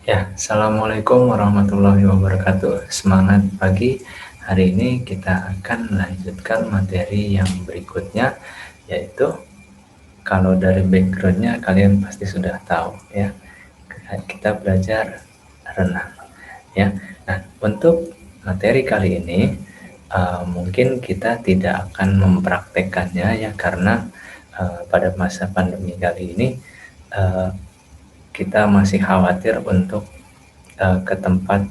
Ya, Assalamualaikum warahmatullahi wabarakatuh. Semangat pagi. Hari ini kita akan melanjutkan materi yang berikutnya, yaitu kalau dari backgroundnya kalian pasti sudah tahu ya. Kita belajar renang ya. Nah, untuk materi kali ini mungkin kita tidak akan mempraktekannya ya, karena pada masa pandemi kali ini uh, kita masih khawatir untuk ke tempat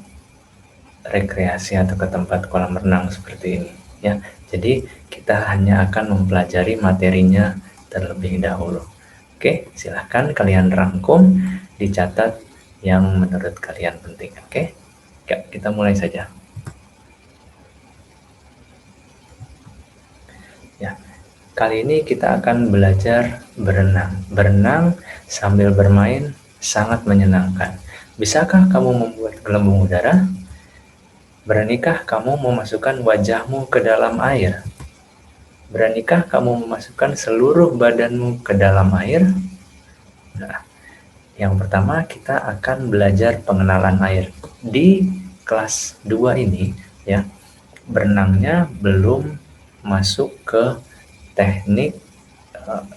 rekreasi atau ke tempat kolam renang seperti ini ya. Jadi kita hanya akan mempelajari materinya terlebih dahulu. Oke, silahkan kalian rangkum, dicatat yang menurut kalian penting. Oke, ya, kita mulai saja ya. Kali ini kita akan belajar berenang. Berenang sambil bermain sangat menyenangkan. Bisakah kamu membuat gelembung udara? Beranikah kamu memasukkan wajahmu ke dalam air? Beranikah kamu memasukkan seluruh badanmu ke dalam air? Nah, yang pertama kita akan belajar pengenalan air. Di kelas 2 ini ya, berenangnya belum masuk ke teknik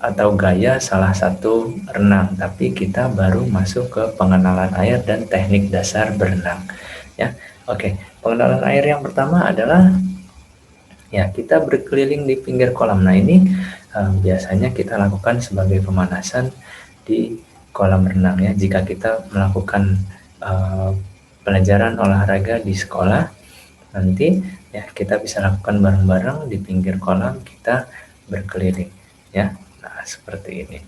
atau gaya salah satu renang, tapi kita baru masuk ke pengenalan air dan teknik dasar berenang ya. Oke, pengenalan air yang pertama adalah ya, kita berkeliling di pinggir kolam. Nah, ini biasanya kita lakukan sebagai pemanasan di kolam renang ya. Jika kita melakukan pelajaran olahraga di sekolah, nanti ya kita bisa lakukan bareng-bareng di pinggir kolam, kita berkeliling ya. Nah, seperti ini.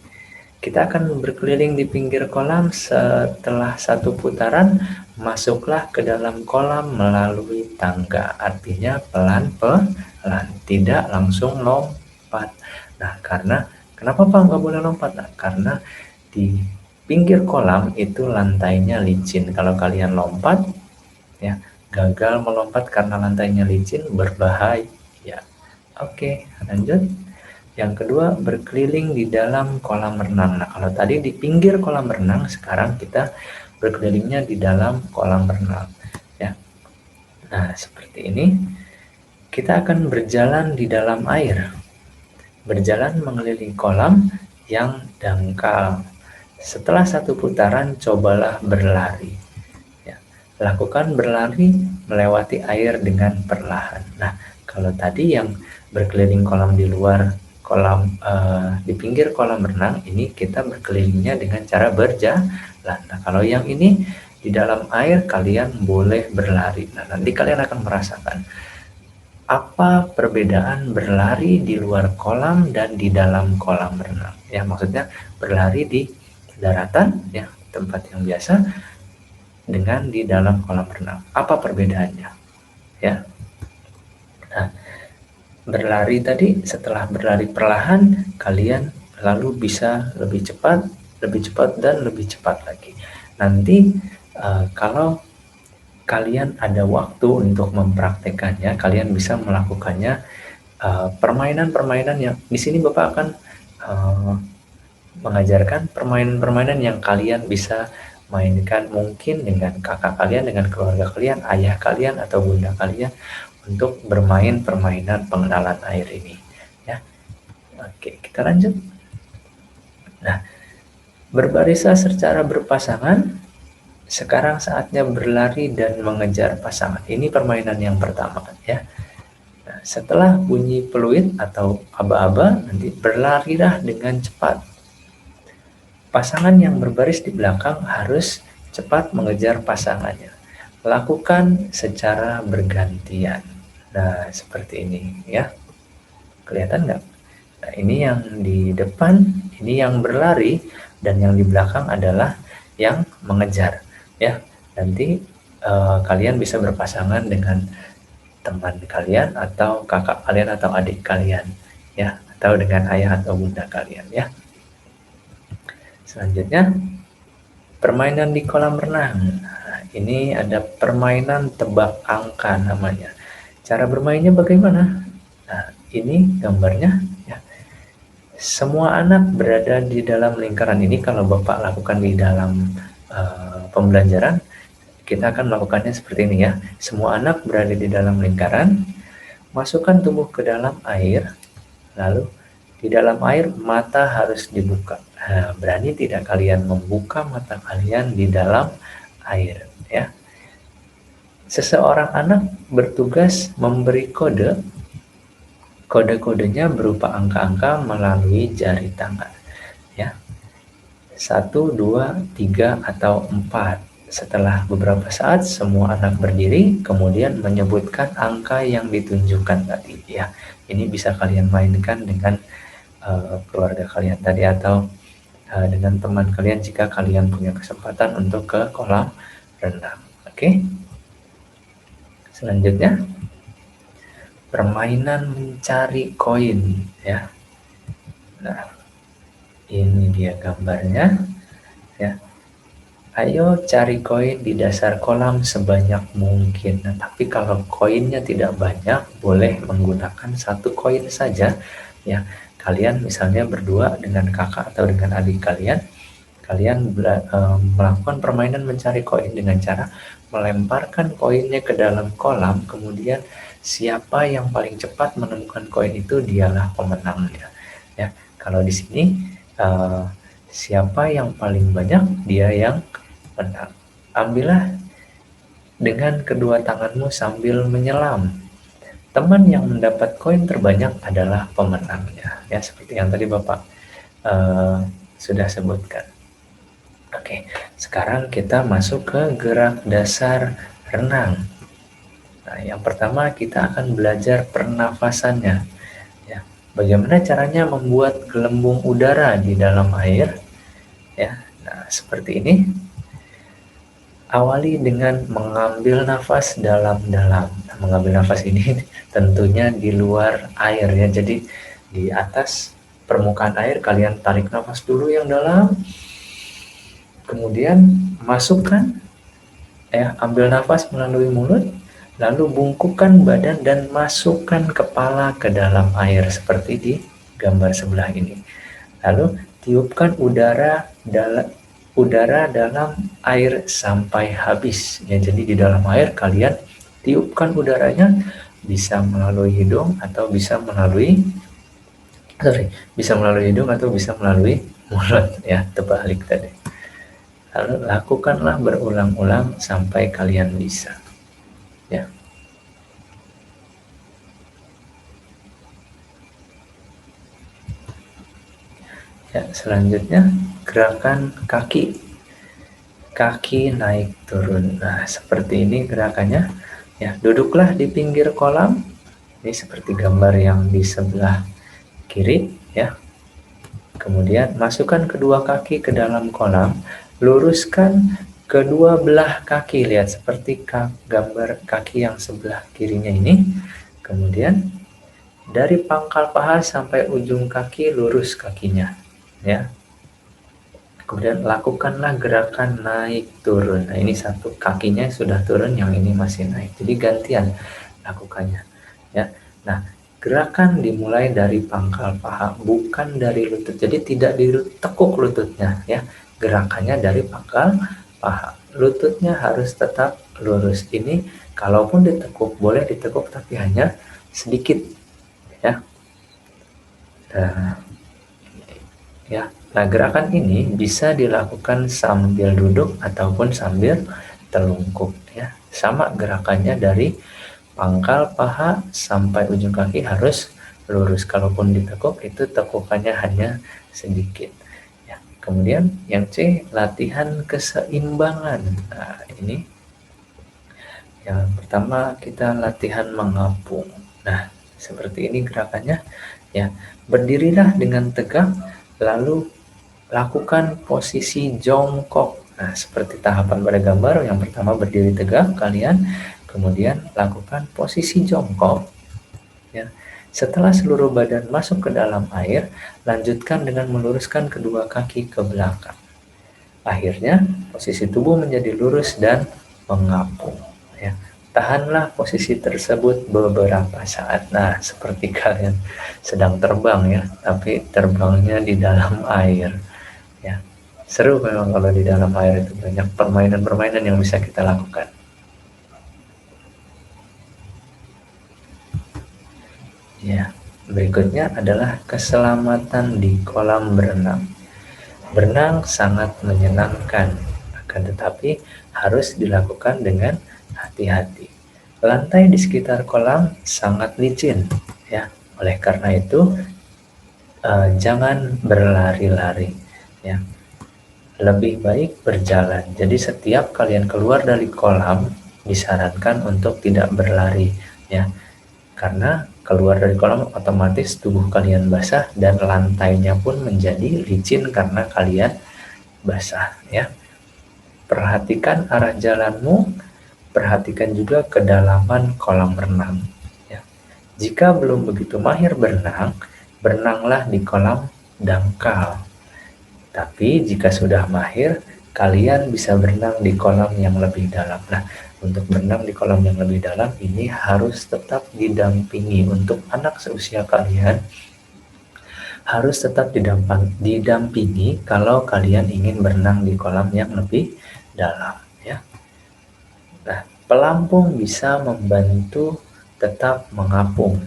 Kita akan berkeliling di pinggir kolam. Setelah satu putaran, masuklah ke dalam kolam melalui tangga. Artinya pelan-pelan, tidak langsung lompat. Nah, kenapa Pak nggak boleh lompat? Nah, karena di pinggir kolam itu lantainya licin. Kalau kalian lompat, ya gagal melompat karena lantainya licin, berbahaya. Oke, lanjut. Yang kedua, berkeliling di dalam kolam renang. Nah, kalau tadi di pinggir kolam renang, sekarang kita berkelilingnya di dalam kolam renang. Ya. Nah, seperti ini. Kita akan berjalan di dalam air. Berjalan mengelilingi kolam yang dangkal. Setelah satu putaran, cobalah berlari. Ya. Lakukan berlari melewati air dengan perlahan. Nah, kalau tadi yang berkeliling kolam di luar kolam, di pinggir kolam renang, ini kita berkelilingnya dengan cara berjalan. Nah, kalau yang ini di dalam air kalian boleh berlari. Nah, nanti kalian akan merasakan apa perbedaan berlari di luar kolam dan di dalam kolam renang. Ya, maksudnya berlari di daratan ya, tempat yang biasa, dengan di dalam kolam renang. Apa perbedaannya? Ya. Nah, berlari tadi, setelah berlari perlahan, kalian lalu bisa lebih cepat dan lebih cepat lagi. Nanti kalau kalian ada waktu untuk mempraktekannya, kalian bisa melakukannya permainan-permainan yang di sini Bapak akan mengajarkan permainan-permainan yang kalian bisa mainkan mungkin dengan kakak kalian, dengan keluarga kalian, ayah kalian atau bunda kalian, untuk bermain permainan pengenalan air ini ya. Oke, kita lanjut. Nah, berbarisan secara berpasangan. Sekarang saatnya berlari dan mengejar pasangan. Ini permainan yang pertama ya. Nah, setelah bunyi peluit atau aba-aba, nanti berlarilah dengan cepat. Pasangan yang berbaris di belakang harus cepat mengejar pasangannya. Lakukan secara bergantian. Nah, seperti ini ya. Kelihatan nggak? Nah, ini yang di depan, ini yang berlari, dan yang di belakang adalah yang mengejar ya. Nanti kalian bisa berpasangan dengan teman kalian atau kakak kalian atau adik kalian ya, atau dengan ayah atau bunda kalian ya. Selanjutnya, permainan di kolam renang. Nah, ini ada permainan tebak angka namanya. Cara bermainnya bagaimana? Nah, ini gambarnya ya. Semua anak berada di dalam lingkaran ini. Kalau Bapak lakukan di dalam pembelajaran, kita akan melakukannya seperti ini ya. Semua anak berada di dalam lingkaran, masukkan tubuh ke dalam air, lalu di dalam air mata harus dibuka. Nah, berani tidak kalian membuka mata kalian di dalam air ya? Seseorang anak bertugas memberi kode. Kode-kodenya berupa angka-angka melalui jari tangan ya. 1, 2, 3, atau 4. Setelah beberapa saat semua anak berdiri kemudian menyebutkan angka yang ditunjukkan tadi ya. Ini bisa kalian mainkan dengan keluarga kalian tadi atau dengan teman kalian jika kalian punya kesempatan untuk ke kolam renang. Oke. Selanjutnya permainan mencari koin ya. Nah, ini dia gambarnya ya. Ayo cari koin di dasar kolam sebanyak mungkin. Nah, tapi kalau koinnya tidak banyak, boleh menggunakan 1 koin saja ya. Kalian misalnya berdua dengan kakak atau dengan adik kalian, melakukan permainan mencari koin dengan cara melemparkan koinnya ke dalam kolam, kemudian siapa yang paling cepat menemukan koin itu dialah pemenangnya ya. Kalau di sini siapa yang paling banyak dia yang menang. Ambillah dengan kedua tanganmu sambil menyelam. Teman yang mendapat koin terbanyak adalah pemenangnya ya, seperti yang tadi Bapak sudah sebutkan. Oke, sekarang kita masuk ke gerak dasar renang. Nah, yang pertama kita akan belajar pernafasannya ya. Bagaimana caranya membuat gelembung udara di dalam air ya. Nah, seperti ini. Awali dengan mengambil nafas dalam-dalam. Nah, mengambil nafas ini tentunya di luar air ya. Jadi di atas permukaan air kalian tarik nafas dulu yang dalam. Kemudian masukkan ya, ambil nafas melalui mulut, lalu bungkukkan badan dan masukkan kepala ke dalam air seperti di gambar sebelah ini. Lalu tiupkan udara dalam air sampai habis ya. Jadi di dalam air kalian tiupkan udaranya, bisa melalui hidung atau bisa melalui hidung atau bisa melalui mulut ya, terbalik tadi. Lalu lakukanlah berulang-ulang sampai kalian bisa ya. Ya, selanjutnya gerakan kaki naik turun. Nah, seperti ini gerakannya ya. Duduklah di pinggir kolam. Ini seperti gambar yang di sebelah kiri ya. Kemudian masukkan kedua kaki ke dalam kolam, luruskan kedua belah kaki, lihat seperti gambar kaki yang sebelah kirinya ini. Kemudian dari pangkal paha sampai ujung kaki lurus kakinya ya. Kemudian lakukanlah gerakan naik turun. Nah, ini satu kakinya sudah turun, yang ini masih naik. Jadi gantian lakukannya ya. Nah, gerakan dimulai dari pangkal paha, bukan dari lutut. Jadi tidak ditekuk lututnya ya. Gerakannya dari pangkal paha. Lututnya harus tetap lurus. Ini kalaupun ditekuk, boleh ditekuk tapi hanya sedikit ya. Nah, gerakan ini bisa dilakukan sambil duduk ataupun sambil telungkup ya. Sama gerakannya dari pangkal paha sampai ujung kaki harus lurus. Kalaupun ditekuk itu tekukannya hanya sedikit ya. Kemudian yang C, latihan keseimbangan. Nah, ini yang pertama kita latihan mengapung. Nah, seperti ini gerakannya ya. Berdirilah dengan tegak, lalu lakukan posisi jongkok. Nah, seperti tahapan pada gambar, yang pertama berdiri tegak kalian, kemudian lakukan posisi jongkok ya. Setelah seluruh badan masuk ke dalam air, lanjutkan dengan meluruskan kedua kaki ke belakang. Akhirnya posisi tubuh menjadi lurus dan mengapung ya. Tahanlah posisi tersebut beberapa saat. Nah, seperti kalian sedang terbang ya, tapi terbangnya di dalam air ya. Seru memang kalau di dalam air itu banyak permainan-permainan yang bisa kita lakukan. Ya, berikutnya adalah keselamatan di kolam berenang. Berenang sangat menyenangkan, akan tetapi harus dilakukan dengan hati-hati. Lantai di sekitar kolam sangat licin, ya. Oleh karena itu, jangan berlari-lari, ya. Lebih baik berjalan. Jadi setiap kalian keluar dari kolam, disarankan untuk tidak berlari, ya. Karena keluar dari kolam otomatis tubuh kalian basah dan lantainya pun menjadi licin karena kalian basah, ya. Perhatikan arah jalanmu, perhatikan juga kedalaman kolam renang, ya. Jika belum begitu mahir berenang, berenanglah di kolam dangkal. Tapi jika sudah mahir, kalian bisa berenang di kolam yang lebih dalam. Nah, untuk berenang di kolam yang lebih dalam ini harus tetap didampingi. Untuk anak seusia kalian harus tetap didampingi kalau kalian ingin berenang di kolam yang lebih dalam, ya. Nah, pelampung bisa membantu tetap mengapung.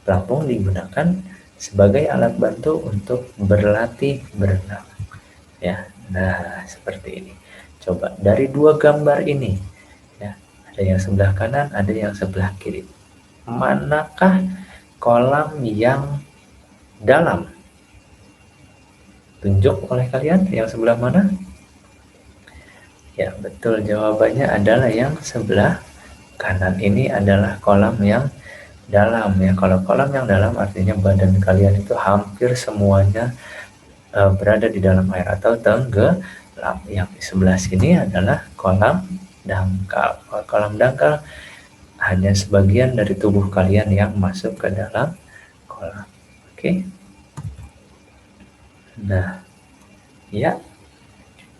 Pelampung digunakan sebagai alat bantu untuk berlatih berenang, ya. Nah, seperti ini. Coba dari dua gambar ini, ya. Ada yang sebelah kanan, ada yang sebelah kiri. Manakah kolam yang dalam? Tunjuk oleh kalian yang sebelah mana? Ya, betul, jawabannya adalah yang sebelah kanan. Ini adalah kolam yang dalam, ya. Kalau kolam yang dalam artinya badan kalian itu hampir semuanya berada di dalam air atau tenggelam. Yang di sebelah sini adalah kolam dangkal. Kolam dangkal hanya sebagian dari tubuh kalian yang masuk ke dalam kolam. Oke. Nah, ya.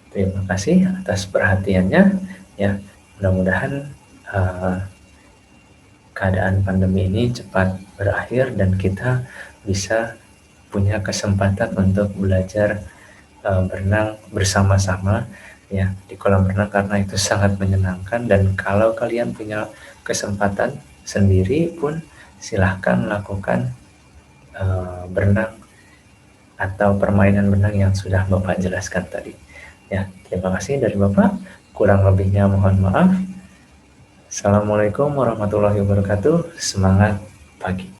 Terima kasih atas perhatiannya, ya. Mudah-mudahan keadaan pandemi ini cepat berakhir dan kita bisa punya kesempatan untuk belajar berenang bersama-sama, ya, di kolam renang karena itu sangat menyenangkan. Dan kalau kalian punya kesempatan sendiri pun silahkan lakukan berenang atau permainan berenang yang sudah Bapak jelaskan tadi. Ya, terima kasih dari Bapak. Kurang lebihnya mohon maaf. Assalamualaikum warahmatullahi wabarakatuh. Semangat pagi.